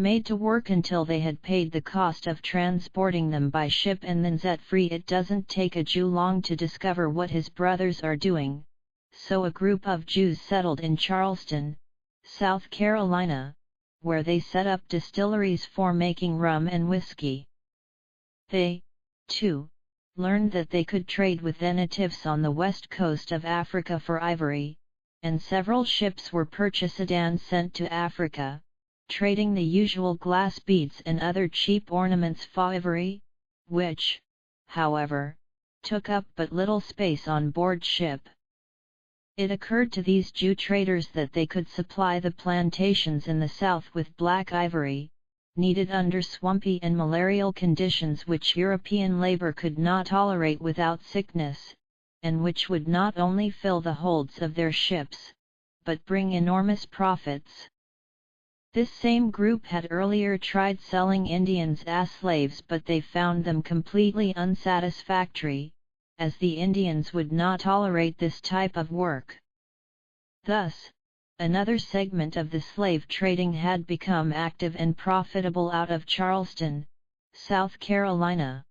made to work until they had paid the cost of transporting them by ship and then set free. It doesn't take a Jew long to discover what his brothers are doing, so a group of Jews settled in Charleston, South Carolina, where they set up distilleries for making rum and whiskey. They, too, learned that they could trade with the natives on the west coast of Africa for ivory, and several ships were purchased and sent to Africa, trading the usual glass beads and other cheap ornaments for ivory, which, however, took up but little space on board ship. It occurred to these Jew traders that they could supply the plantations in the south with black ivory, needed under swampy and malarial conditions which European labor could not tolerate without sickness, and which would not only fill the holds of their ships, but bring enormous profits. This same group had earlier tried selling Indians as slaves, but they found them completely unsatisfactory, as the Indians would not tolerate this type of work. Thus, another segment of the slave trading had become active and profitable out of Charleston, South Carolina.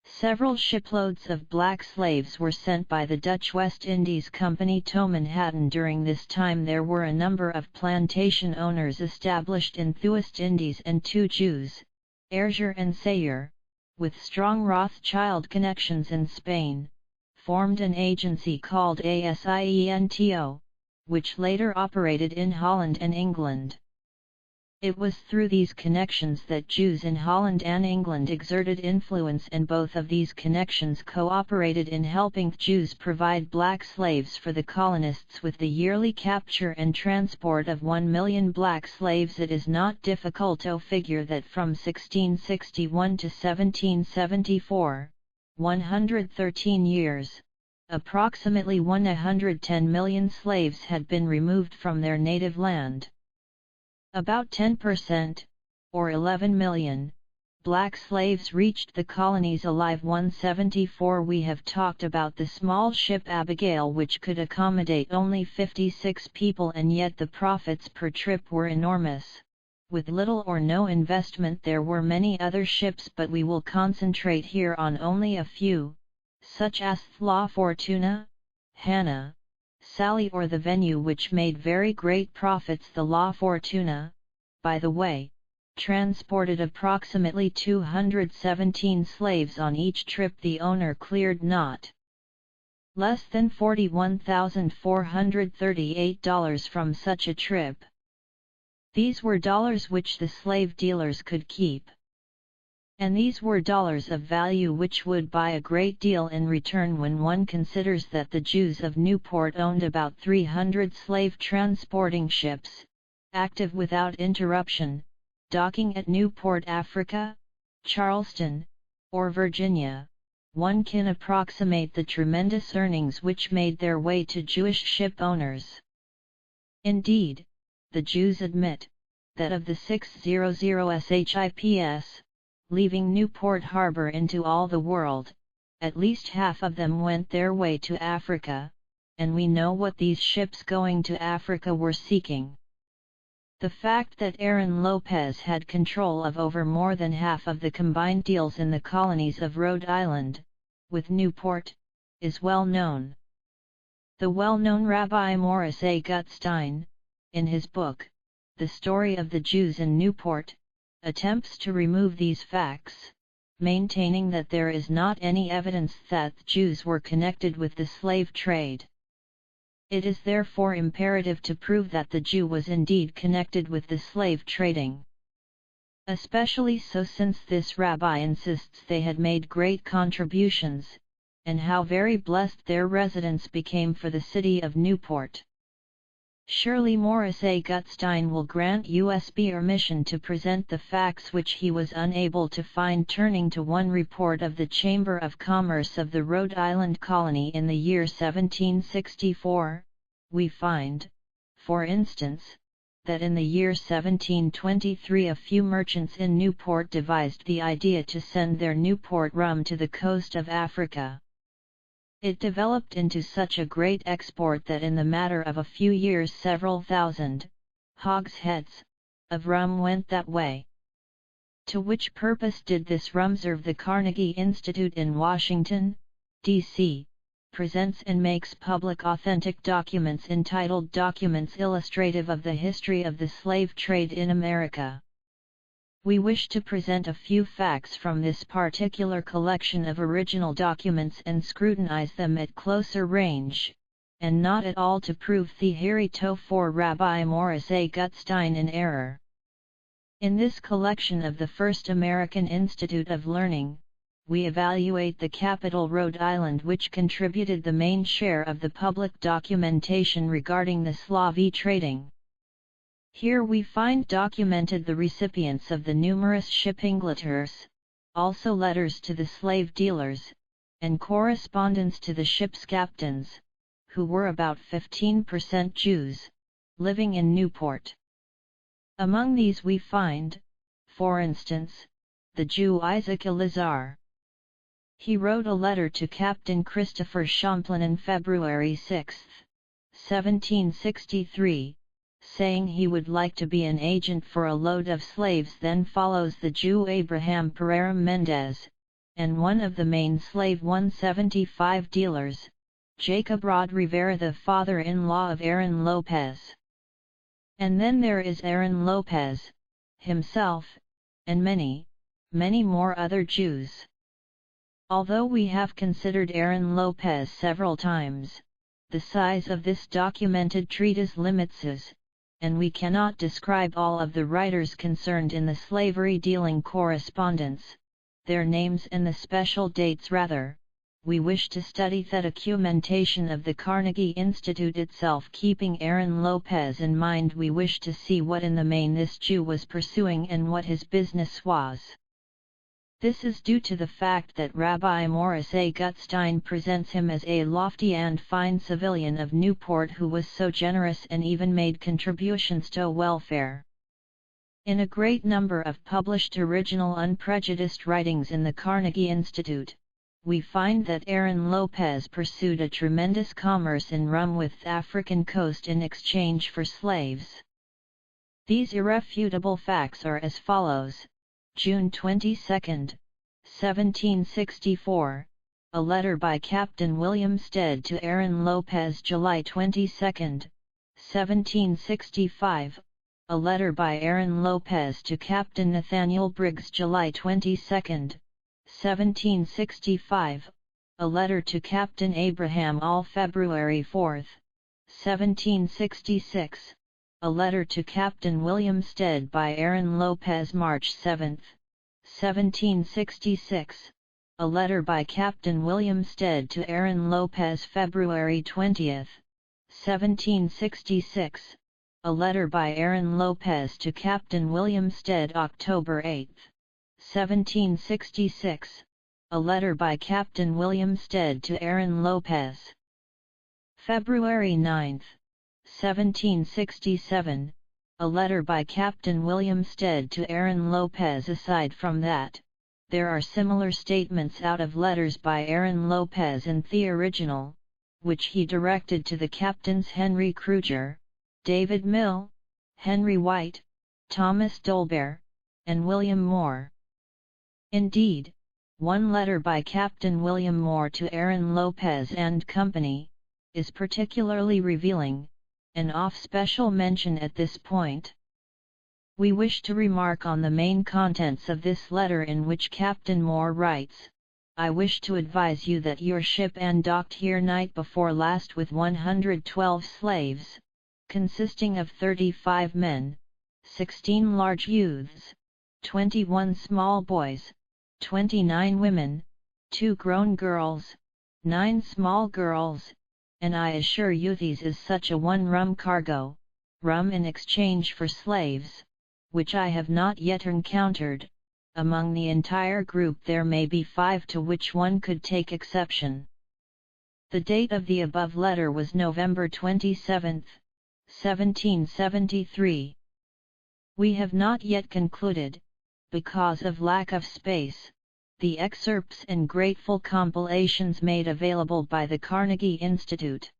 Several shiploads of black slaves were sent by the Dutch West Indies Company to Manhattan. During this time there were a number of plantation owners established in the West Indies, and two Jews, Erzier and Sayer, with strong Rothschild connections in Spain, formed an agency called ASIENTO, which later operated in Holland and England. It was through these connections that Jews in Holland and England exerted influence, and both of these connections cooperated in helping Jews provide black slaves for the colonists. With the yearly capture and transport of 1 million black slaves, it is not difficult to figure that from 1661 to 1774, 113 years, approximately 110 million slaves had been removed from their native land. About 10%, or 11 million, black slaves reached the colonies alive. 174. We have talked about the small ship Abigail, which could accommodate only 56 people, and yet the profits per trip were enormous. With little or no investment there were many other ships, but we will concentrate here on only a few, such as La Fortuna, Hannah, Sally or the Venue, which made very great profits. The La Fortuna, by the way, transported approximately 217 slaves on each trip. The owner cleared not less than $41,438 from such a trip. These were dollars which the slave dealers could keep. And these were dollars of value which would buy a great deal in return when one considers that the Jews of Newport owned about 300 slave transporting ships, active without interruption, docking at Newport, Africa, Charleston, or Virginia. One can approximate the tremendous earnings which made their way to Jewish ship owners. Indeed, the Jews admit that of the 600 ships leaving Newport Harbor into all the world, at least half of them went their way to Africa, and we know what these ships going to Africa were seeking. The fact that Aaron Lopez had control of over more than half of the combined deals in the colonies of Rhode Island, with Newport, is well known. The well-known Rabbi Morris A. Gutstein, in his book, The Story of the Jews in Newport, attempts to remove these facts, maintaining that there is not any evidence that Jews were connected with the slave trade. It is therefore imperative to prove that the Jew was indeed connected with the slave trading. Especially so since this rabbi insists they had made great contributions, and how very blessed their residence became for the city of Newport. Surely Morris A. Gutstein will grant USB permission to present the facts which he was unable to find. Turning to one report of the Chamber of Commerce of the Rhode Island colony in the year 1764, we find, for instance, that in the year 1723 a few merchants in Newport devised the idea to send their Newport rum to the coast of Africa. It developed into such a great export that in the matter of a few years several thousand hogsheads of rum went that way. To which purpose did this rum serve? The Carnegie Institute in Washington, D.C., presents and makes public authentic documents entitled Documents Illustrative of the History of the Slave Trade in America. We wish to present a few facts from this particular collection of original documents and scrutinize them at closer range, and not at all to prove theory for Rabbi Morris A. Gutstein in error. In this collection of the First American Institute of Learning, we evaluate the capital Rhode Island, which contributed the main share of the public documentation regarding the Slavi trading. Here we find documented the recipients of the numerous shipping letters, also letters to the slave dealers, and correspondence to the ship's captains, who were about 15% Jews, living in Newport. Among these we find, for instance, the Jew Isaac Elazar. He wrote a letter to Captain Christopher Champlain on February 6, 1763, saying he would like to be an agent for a load of slaves. Then follows the Jew Abraham Pereira Mendez, and one of the main slave 175 dealers, Jacob Rod Rivera, the father-in-law of Aaron Lopez. And then there is Aaron Lopez, himself, and many, many more other Jews. Although we have considered Aaron Lopez several times, the size of this documented treatise limits us, and we cannot describe all of the writers concerned in the slavery-dealing correspondence, their names and the special dates. Rather, we wish to study the documentation of the Carnegie Institute itself. Keeping Aaron Lopez in mind, we wish to see what in the main this Jew was pursuing and what his business was. This is due to the fact that Rabbi Morris A. Gutstein presents him as a lofty and fine civilian of Newport who was so generous and even made contributions to welfare. In a great number of published original unprejudiced writings in the Carnegie Institute, we find that Aaron Lopez pursued a tremendous commerce in rum with the African coast in exchange for slaves. These irrefutable facts are as follows. June 22, 1764, a letter by Captain William Stead to Aaron Lopez. July 22, 1765, a letter by Aaron Lopez to Captain Nathaniel Briggs. July 22, 1765, a letter to Captain Abraham All. February 4, 1766, a letter to Captain William Stead by Aaron Lopez. March 7, 1766, a letter by Captain William Stead to Aaron Lopez. February 20, 1766, a letter by Aaron Lopez to Captain William Stead. October 8, 1766, a letter by Captain William Stead to Aaron Lopez. February 9, 1767, a letter by Captain William Stead to Aaron Lopez. Aside from that, there are similar statements out of letters by Aaron Lopez in the original, which he directed to the captains Henry Kruger, David Mill, Henry White, Thomas Dolbear, and William Moore. Indeed, one letter by Captain William Moore to Aaron Lopez and Company is particularly revealing, and of special mention at this point. We wish to remark on the main contents of this letter, in which Captain Moore writes, "I wish to advise you that your ship and docked here night before last with 112 slaves, consisting of 35 men, 16 large youths, 21 small boys, 29 women, 2 grown girls, 9 small girls, and I assure you this is such a one rum cargo, rum in exchange for slaves, which I have not yet encountered. Among the entire group there may be 5 to which one could take exception." The date of the above letter was November 27, 1773. We have not yet concluded, because of lack of space, the excerpts and grateful compilations made available by the Carnegie Institute.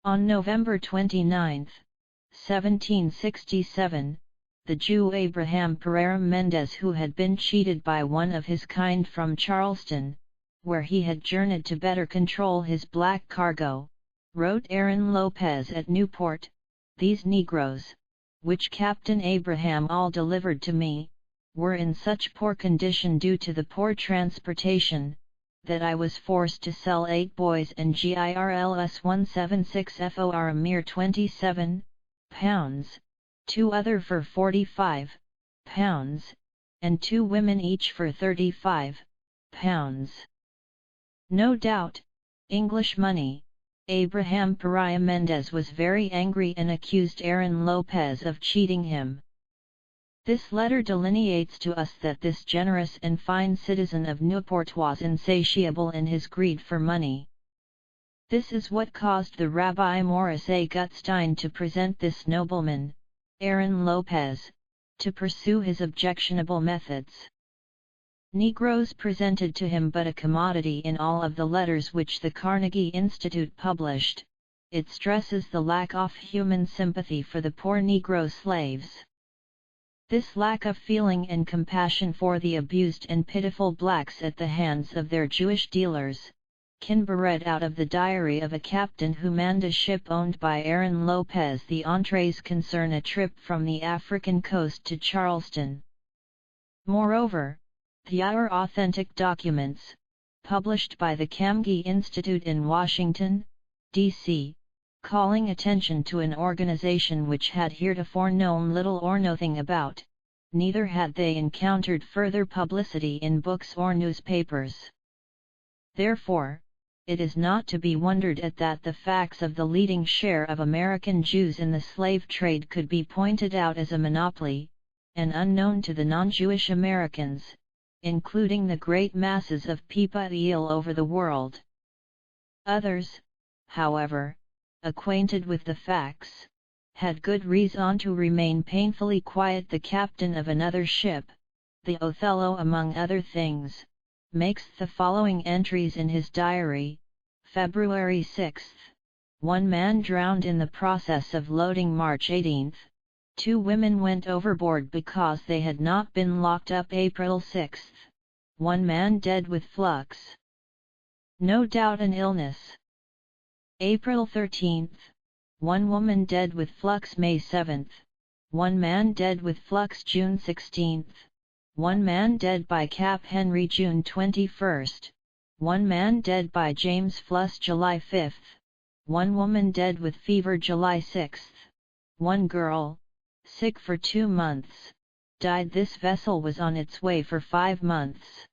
On November 29, 1767, the Jew Abraham Pereira Mendez, who had been cheated by one of his kind from Charleston, where he had journeyed to better control his black cargo, wrote Aaron Lopez at Newport, "These Negroes, which Captain Abraham all delivered to me, were in such poor condition due to the poor transportation, that I was forced to sell 8 boys and GIRLS 176 FOR a mere £27, 2 other for £45, and 2 women each for £35. No doubt, English money." Abraham Pereira Mendez was very angry and accused Aaron Lopez of cheating him. This letter delineates to us that this generous and fine citizen of Newport was insatiable in his greed for money. This is what caused the Rabbi Morris A. Gutstein to present this nobleman, Aaron Lopez, to pursue his objectionable methods. Negroes presented to him but a commodity. In all of the letters which the Carnegie Institute published, it stresses the lack of human sympathy for the poor Negro slaves. This lack of feeling and compassion for the abused and pitiful blacks at the hands of their Jewish dealers, can be read out of the diary of a captain who manned a ship owned by Aaron Lopez. The entrees concern a trip from the African coast to Charleston. Moreover, the authentic documents, published by the Carnegie Institute in Washington, D.C., calling attention to an organization which had heretofore known little or nothing about, neither had they encountered further publicity in books or newspapers. Therefore, it is not to be wondered at that the facts of the leading share of American Jews in the slave trade could be pointed out as a monopoly, and unknown to the non-Jewish Americans, including the great masses of people all over the world. Others, however, acquainted with the facts, had good reason to remain painfully quiet. The captain of another ship, the Othello among other things, makes the following entries in his diary: February 6, 1 man drowned in the process of loading. March 18, 2 women went overboard because they had not been locked up. April 6, 1 man dead with flux. No doubt an illness. April 13, 1 woman dead with flux. May 7, 1 man dead with flux. June 16, 1 man dead by Cap Henry. June 21, 1 man dead by James Fluss. July 5, 1 woman dead with fever. July 6, 1 girl, sick for 2 months, died. This vessel was on its way for 5 months.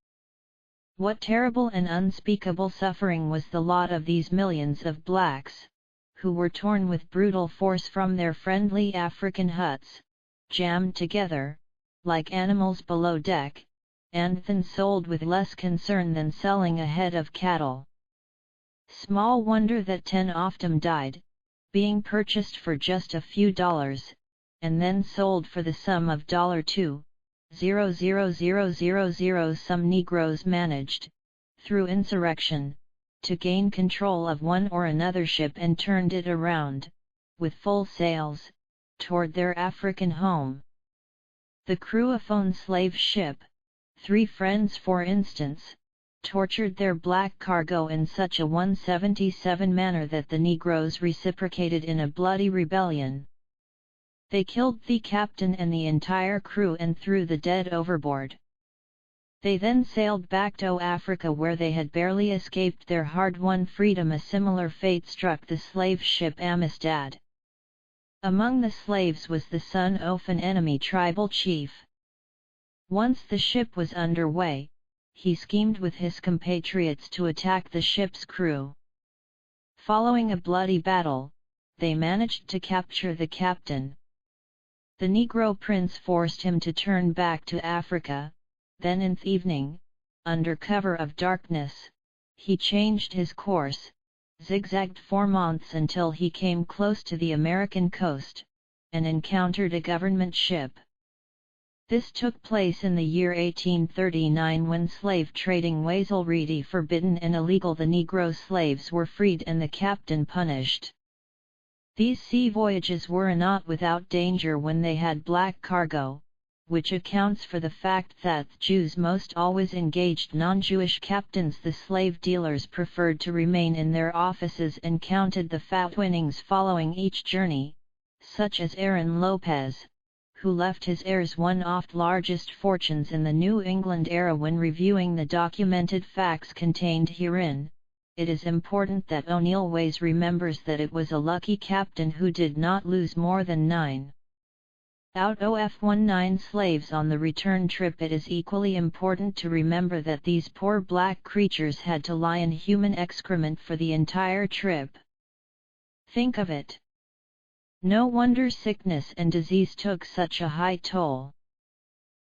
What terrible and unspeakable suffering was the lot of these millions of blacks, who were torn with brutal force from their friendly African huts, jammed together, like animals below deck, and then sold with less concern than selling a head of cattle. Small wonder that 10 of them died, being purchased for just a few dollars, and then sold for the sum of $2,000,000. Some Negroes managed, through insurrection, to gain control of one or another ship and turned it around, with full sails, toward their African home. The crew of one slave ship, 3 Friends for instance, tortured their black cargo in such a 177 manner that the Negroes reciprocated in a bloody rebellion. They killed the captain and the entire crew and threw the dead overboard. They then sailed back to Africa, where they had barely escaped their hard-won freedom. A similar fate struck the slave ship Amistad. Among the slaves was the son of an enemy tribal chief. Once the ship was under way, he schemed with his compatriots to attack the ship's crew. Following a bloody battle, they managed to capture the captain. The Negro prince forced him to turn back to Africa. Then in the evening, under cover of darkness, he changed his course, zigzagged for months until he came close to the American coast, and encountered a government ship. This took place in the year 1839, when slave trading was already forbidden and illegal. The Negro slaves were freed and the captain punished. These sea voyages were not without danger when they had black cargo, which accounts for the fact that Jews most always engaged non-Jewish captains. The slave dealers preferred to remain in their offices and counted the fat winnings following each journey, such as Aaron Lopez, who left his heirs one-off largest fortunes in the New England era. When reviewing the documented facts contained herein, it is important that O'Neill Ways remembers that it was a lucky captain who did not lose more than 9 out of 19 slaves on the return trip. It is equally important to remember that these poor black creatures had to lie in human excrement for the entire trip. Think of it. No wonder sickness and disease took such a high toll.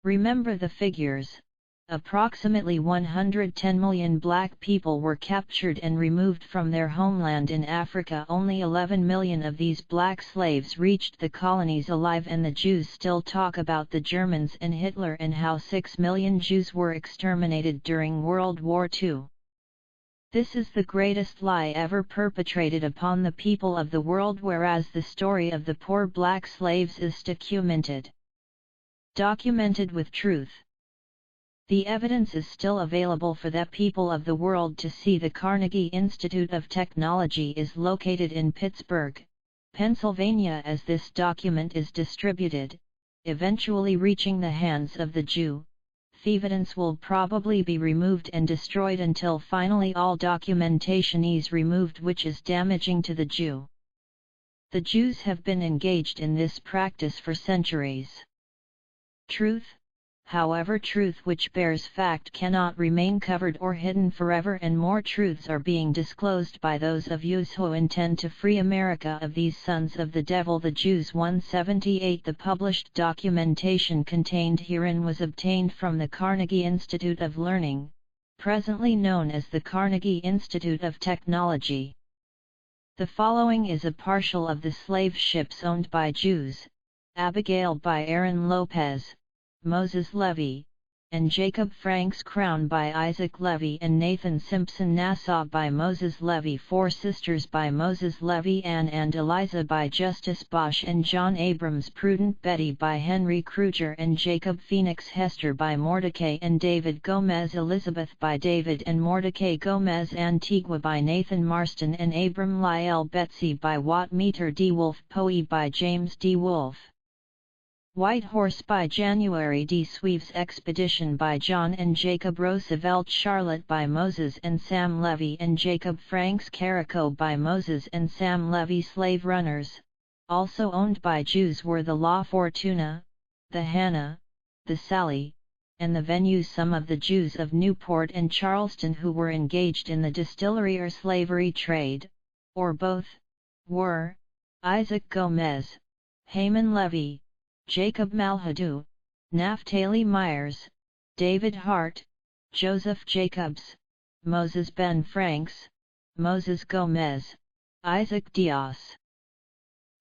Remember the figures. Approximately 110 million black people were captured and removed from their homeland in Africa. Only 11 million of these black slaves reached the colonies alive, and the Jews still talk about the Germans and Hitler and how 6 million Jews were exterminated during World War II. This is the greatest lie ever perpetrated upon the people of the world, whereas the story of the poor black slaves is documented with truth. The evidence is still available for the people of the world to see. The Carnegie Institute of Technology is located in Pittsburgh, Pennsylvania. As this document is distributed, eventually reaching the hands of the Jew, the evidence will probably be removed and destroyed until finally all documentation is removed, which is damaging to the Jew. The Jews have been engaged in this practice for centuries. Truth, however, truth which bears fact cannot remain covered or hidden forever, and more truths are being disclosed by those of you who intend to free America of these sons of the devil, the Jews. 178. The published documentation contained herein was obtained from the Carnegie Institute of Learning, presently known as the Carnegie Institute of Technology. The following is a partial of the slave ships owned by Jews: Abigail by Aaron Lopez, Moses Levy, and Jacob Franks Crown by Isaac Levy and Nathan Simpson. Nassau by Moses Levy. Four Sisters by Moses Levy. Anne and Eliza by Justice Bosch and John Abrams. Prudent Betty by Henry Kruger and Jacob Phoenix. Hester by Mordecai and David Gomez. Elizabeth by David and Mordecai Gomez. Antigua by Nathan Marston and Abram Lyell. Betsy by Watt Meter D. Wolfe. Poe by James D. Wolfe. White Horse by January D. Sweeves. Expedition by John and Jacob Roosevelt. Charlotte by Moses and Sam Levy and Jacob Franks. Carico by Moses and Sam Levy. Slave runners, also owned by Jews, were the La Fortuna, the Hannah, the Sally, and the Venue. Some of the Jews of Newport and Charleston who were engaged in the distillery or slavery trade, or both, were Isaac Gomez, Haman Levy, Jacob Malhadou, Naphtali Myers, David Hart, Joseph Jacobs, Moses Ben Franks, Moses Gomez, Isaac Diaz,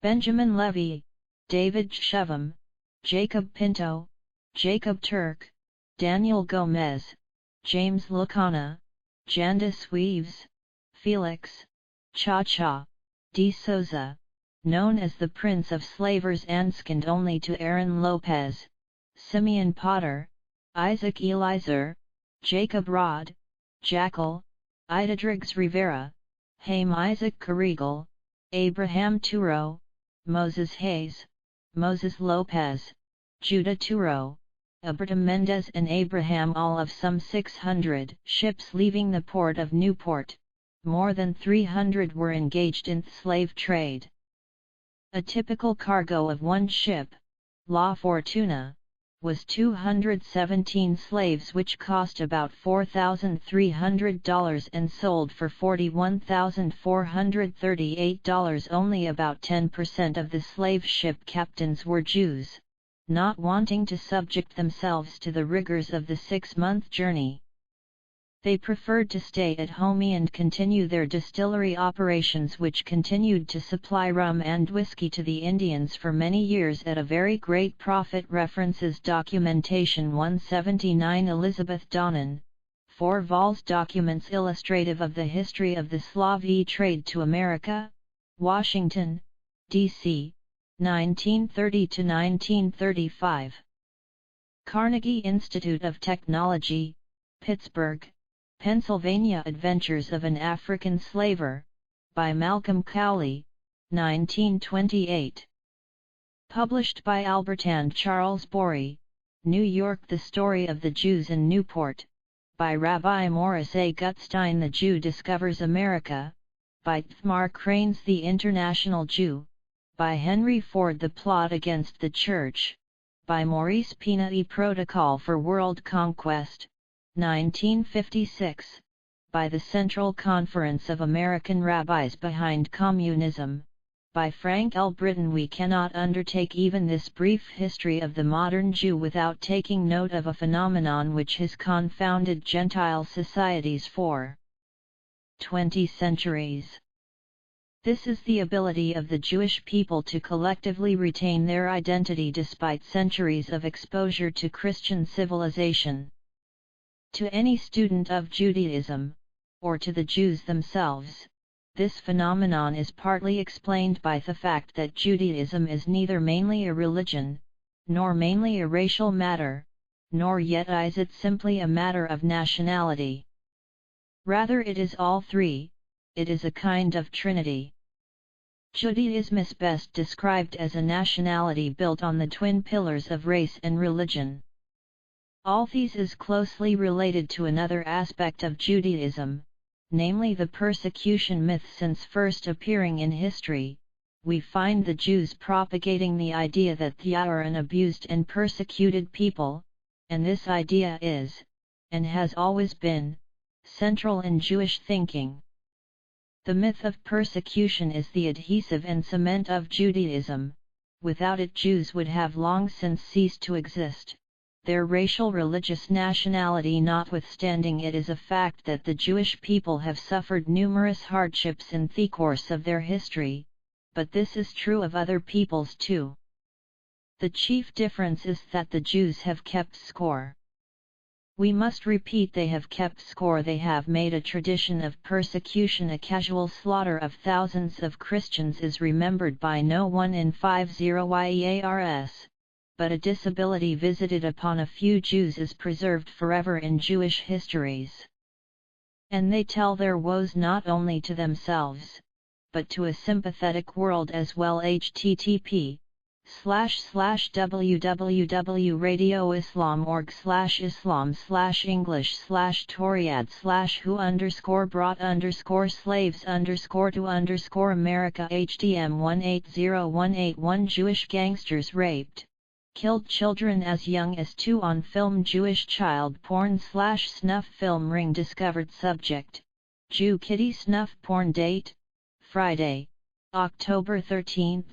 Benjamin Levy, David Chevum, Jacob Pinto, Jacob Turk, Daniel Gomez, James Lucana, Jandis Weaves, Felix, Cha-Cha, D. Souza, known as the Prince of Slavers, anscond only to Aaron Lopez, Simeon Potter, Isaac Eliezer, Jacob Rod, Jackal, Idadriggs Rivera, Haim Isaac Carregal, Abraham Turo, Moses Hayes, Moses Lopez, Judah Turo, Alberto Mendez and Abraham, all of some 600 ships leaving the port of Newport. More than 300 were engaged in the slave trade. A typical cargo of one ship, La Fortuna, was 217 slaves, which cost about $4,300 and sold for $41,438. Only about 10% of the slave ship captains were Jews, not wanting to subject themselves to the rigors of the 6-month journey. They preferred to stay at home and continue their distillery operations, which continued to supply rum and whiskey to the Indians for many years at a very great profit. References: Documentation 179. Elizabeth Donnan, 4 vols. Documents illustrative of the history of the Slavi trade to America, Washington, D.C., 1930 to 1935. Carnegie Institute of Technology, Pittsburgh, Pennsylvania. Adventures of an African Slaver, by Malcolm Cowley, 1928. Published by Albert and Charles Borey, New York. The Story of the Jews in Newport, by Rabbi Morris A. Gutstein. The Jew Discovers America, by Thmar Cranes. The International Jew, by Henry Ford. The Plot Against the Church, by Maurice Pina. E. Protocol for World Conquest, 1956, by the Central Conference of American Rabbis Behind Communism, by Frank L. Britton. We cannot undertake even this brief history of the modern Jew without taking note of a phenomenon which has confounded Gentile societies for 20 centuries. This is the ability of the Jewish people to collectively retain their identity despite centuries of exposure to Christian civilization. To any student of Judaism, or to the Jews themselves, this phenomenon is partly explained by the fact that Judaism is neither mainly a religion, nor mainly a racial matter, nor yet is it simply a matter of nationality. Rather it is all three, it is a kind of trinity. Judaism is best described as a nationality built on the twin pillars of race and religion. All these is closely related to another aspect of Judaism, namely the persecution myth. Since first appearing in history, we find the Jews propagating the idea that they are an abused and persecuted people, and this idea is, and has always been, central in Jewish thinking. The myth of persecution is the adhesive and cement of Judaism. Without it, Jews would have long since ceased to exist. Their racial religious nationality notwithstanding, it is a fact that the Jewish people have suffered numerous hardships in the course of their history, but this is true of other peoples too. The chief difference is that the Jews have kept score. We must repeat, they have kept score. They have made a tradition of persecution. A casual slaughter of thousands of Christians is remembered by no one in 50 years. But a disability visited upon a few Jews is preserved forever in Jewish histories. And they tell their woes not only to themselves, but to a sympathetic world as well. http://www.radioslam.org/islam/english/toryad/who_brought_slaves_to_America. HDM 180181. Jewish gangsters raped, killed children as young as 2 on film. Jewish child porn/snuff film ring discovered. Subject: Jew kitty snuff porn. Date: Friday, October 13,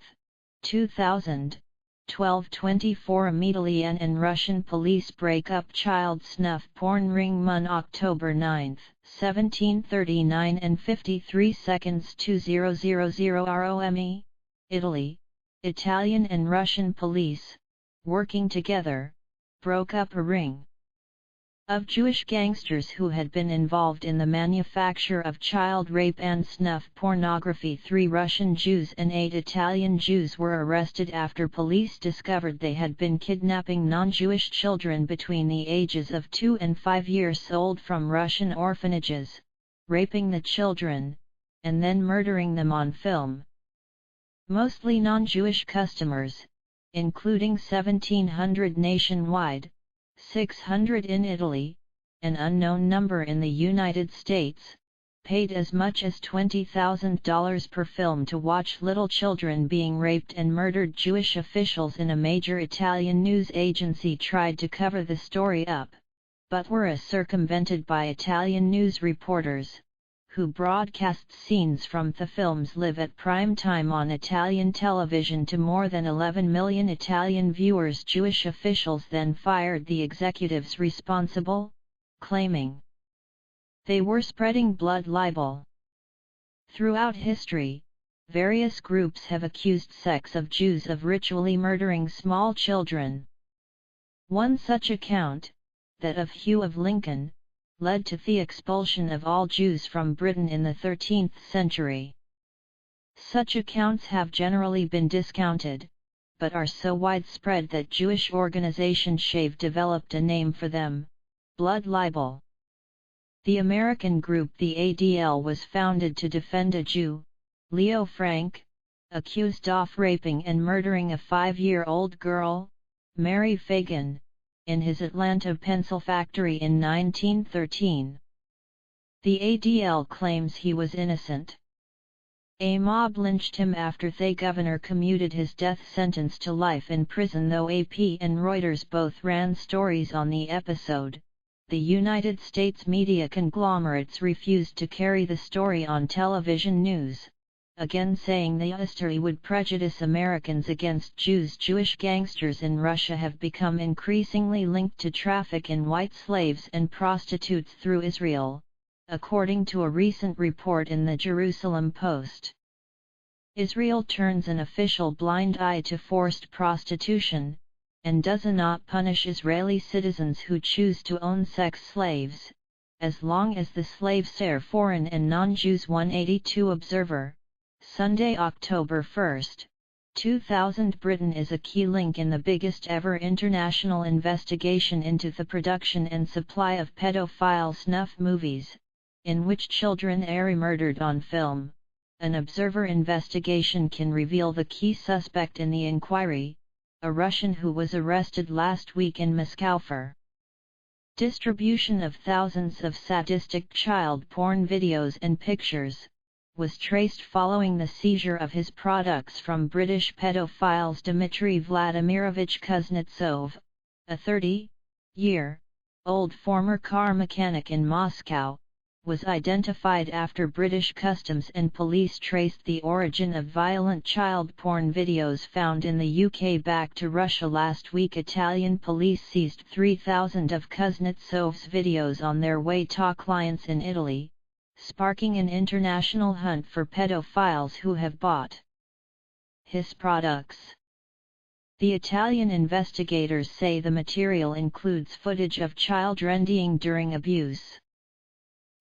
2000, 12:24. Italian and Russian police break up child snuff porn ring. Mon October 9, 1739 and 53 seconds. 2000 ROME, Italy. Italian and Russian police, working together, broke up a ring of Jewish gangsters who had been involved in the manufacture of child rape and snuff pornography. 3 Russian Jews and 8 Italian Jews were arrested after police discovered they had been kidnapping non-Jewish children between the ages of 2 and 5 years old from Russian orphanages, raping the children, and then murdering them on film. Mostly non-Jewish customers, including 1,700 nationwide, 600 in Italy, an unknown number in the United States, paid as much as $20,000 per film to watch little children being raped and murdered. Jewish officials in a major Italian news agency tried to cover the story up, but were circumvented by Italian news reporters, who broadcast scenes from the films live at prime time on Italian television to more than 11 million Italian viewers. Jewish officials then fired the executives responsible, claiming they were spreading blood libel. Throughout history, various groups have accused sects of Jews of ritually murdering small children. One such account, that of Hugh of Lincoln, led to the expulsion of all Jews from Britain in the 13th century. Such accounts have generally been discounted, but are so widespread that Jewish organization Shave developed a name for them: blood libel. The American group the ADL was founded to defend a Jew, Leo Frank, accused of raping and murdering a 5-year-old girl, Mary Fagan, in his Atlanta pencil factory in 1913. The ADL claims he was innocent. A mob lynched him after the governor commuted his death sentence to life in prison. Though AP and Reuters both ran stories on the episode, the United States media conglomerates refused to carry the story on television news, again saying the history would prejudice Americans against Jews. Jewish gangsters in Russia have become increasingly linked to traffic in white slaves and prostitutes through Israel, according to a recent report in the Jerusalem Post. Israel turns an official blind eye to forced prostitution, and does not punish Israeli citizens who choose to own sex slaves, as long as the slaves are foreign and non-Jews. 182 Observer, Sunday, October 1, 2000. Britain is a key link in the biggest ever international investigation into the production and supply of pedophile snuff movies, in which children are murdered on film. An Observer investigation can reveal the key suspect in the inquiry, a Russian who was arrested last week in Moscow for distribution of thousands of sadistic child porn videos and pictures, was traced following the seizure of his products from British pedophiles. Dmitry Vladimirovich Kuznetsov, a 30-year-old former car mechanic in Moscow, was identified after British customs and police traced the origin of violent child porn videos found in the UK back to Russia. Last week, Italian police seized 3,000 of Kuznetsov's videos on their way to clients in Italy, sparking an international hunt for pedophiles who have bought his products. The Italian investigators say the material includes footage of child rendering during abuse.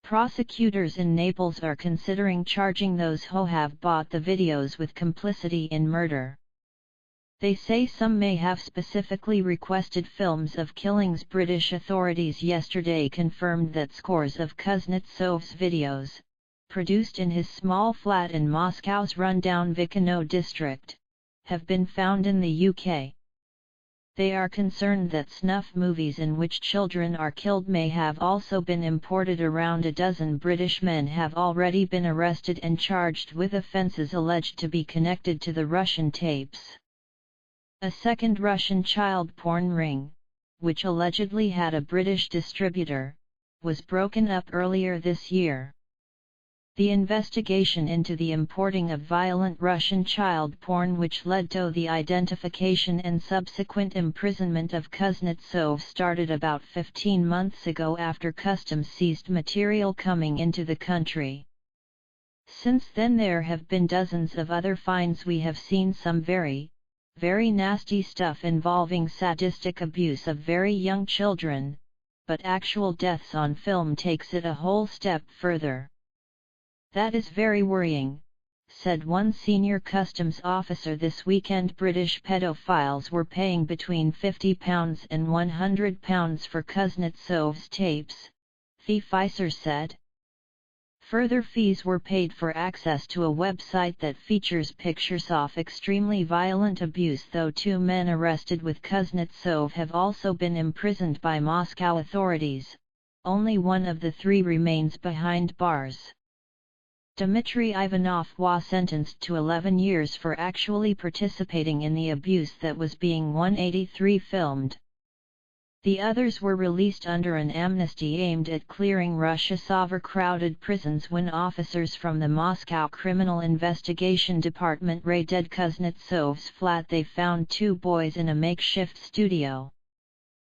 Prosecutors in Naples are considering charging those who have bought the videos with complicity in murder. They say some may have specifically requested films of killings. British authorities yesterday confirmed that scores of Kuznetsov's videos, produced in his small flat in Moscow's rundown Vikino district, have been found in the UK. They are concerned that snuff movies in which children are killed may have also been imported. Around a dozen British men have already been arrested and charged with offences alleged to be connected to the Russian tapes. A second Russian child porn ring, which allegedly had a British distributor, was broken up earlier this year. The investigation into the importing of violent Russian child porn, which led to the identification and subsequent imprisonment of Kuznetsov, started about 15 months ago after customs seized material coming into the country. Since then there have been dozens of other finds. We have seen some very nasty stuff involving sadistic abuse of very young children, but actual deaths on film takes it a whole step further. That is very worrying, said one senior customs officer this weekend. British pedophiles were paying between £50 and £100 for Kuznetsov's tapes, the FISER said. Further fees were paid for access to a website that features pictures of extremely violent abuse. Though 2 men arrested with Kuznetsov have also been imprisoned by Moscow authorities, only one of the 3 remains behind bars. Dmitry Ivanov was sentenced to 11 years for actually participating in the abuse that was being 183 filmed. The others were released under an amnesty aimed at clearing Russia's overcrowded prisons when officers from the Moscow Criminal Investigation Department raided Kuznetsov's flat. They found 2 boys in a makeshift studio.